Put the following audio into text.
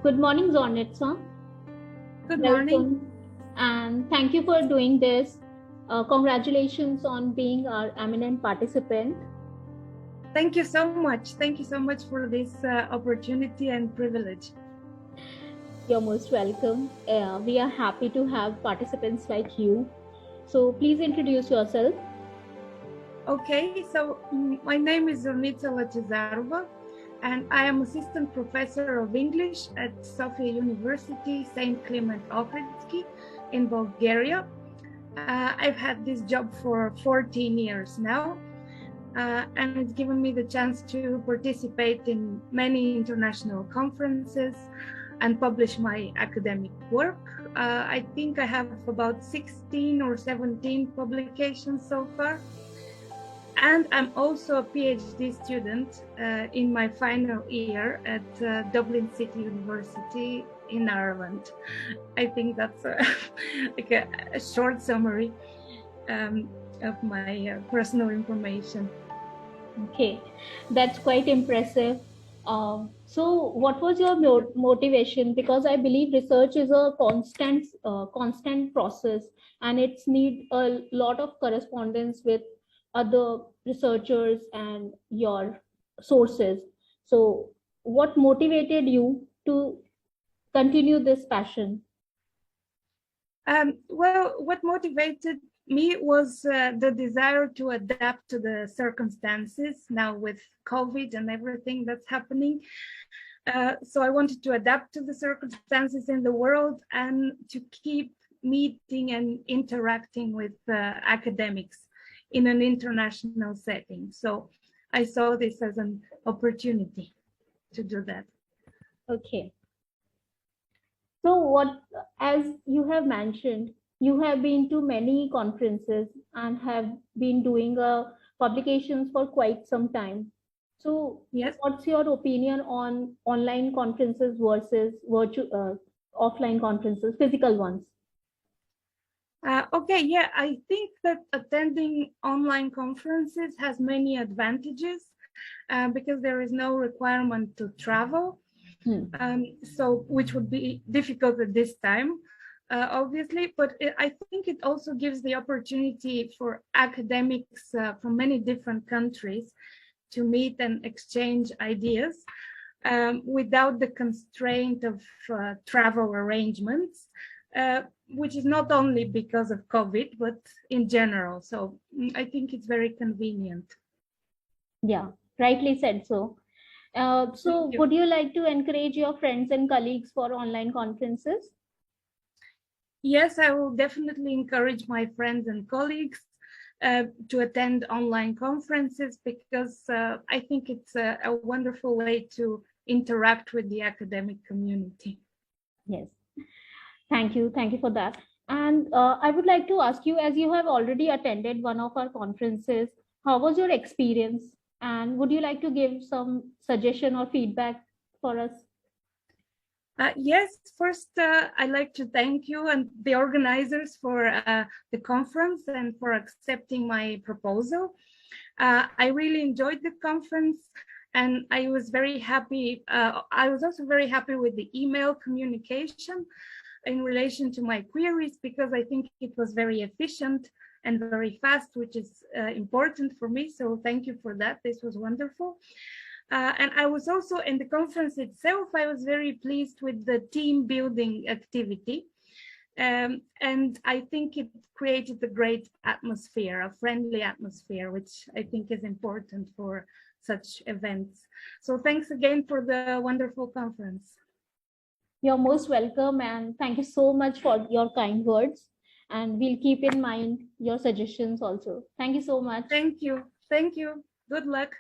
Good morning, Zornitsa. Good morning. Welcome, and thank you for doing this. Congratulations on being our eminent participant. Thank you so much. Thank you so much for this opportunity and privilege. You're most welcome. We are happy to have participants like you. So please introduce yourself. Okay, so my name is Zornitsa Lachezarova, and I am assistant professor of English at Sofia University, St. Clement Ohridsky in Bulgaria. I've had this job for 14 years now, and it's given me the chance to participate in many international conferences and publish my academic work. I think I have about 16 or 17 publications so far. And I'm also a PhD student in my final year at Dublin City University in Ireland. I think that's like a short summary of my personal information. Okay, that's quite impressive. So, what was your motivation? Because I believe research is a constant process, and it's need a lot of correspondence with other researchers and your sources. So, what motivated you to continue this passion? Well, what motivated me was the desire to adapt to the circumstances now with COVID and everything that's happening. So I wanted to adapt to the circumstances in the world and to keep meeting and interacting with academics in an international setting. So I saw this as an opportunity to do that. Okay. So, what, as you have mentioned, you have been to many conferences and have been doing publications for quite some time. So, Yes. what's your opinion on online conferences versus offline conferences, physical ones? Okay, yeah, I think that attending online conferences has many advantages because there is no requirement to travel. So which would be difficult at this time, obviously, but I think it also gives the opportunity for academics from many different countries to meet and exchange ideas without the constraint of travel arrangements, which is not only because of COVID, but in general. So I think it's very convenient. Yeah, rightly said so. So, would you like to encourage your friends and colleagues for online conferences? Yes, I will definitely encourage my friends and colleagues to attend online conferences because I think it's a wonderful way to interact with the academic community. Yes. Thank you. Thank you for that. And I would like to ask you, as you have already attended one of our conferences, how was your experience? And would you like to give some suggestion or feedback for us? Yes, first, I'd like to thank you and the organizers for the conference and for accepting my proposal. I really enjoyed the conference and I was very happy. I was also very happy with the email communication in relation to my queries because I think it was very efficient and very fast, which is important for me. So thank you for that. This was wonderful. And I was also in the conference itself, I was very pleased with the team building activity. And I think it created a great atmosphere, a friendly atmosphere, which I think is important for such events. So thanks again for the wonderful conference. You're most welcome, and thank you so much for your kind words. And we'll keep in mind your suggestions also. Thank you so much. Thank you. Thank you. Good luck.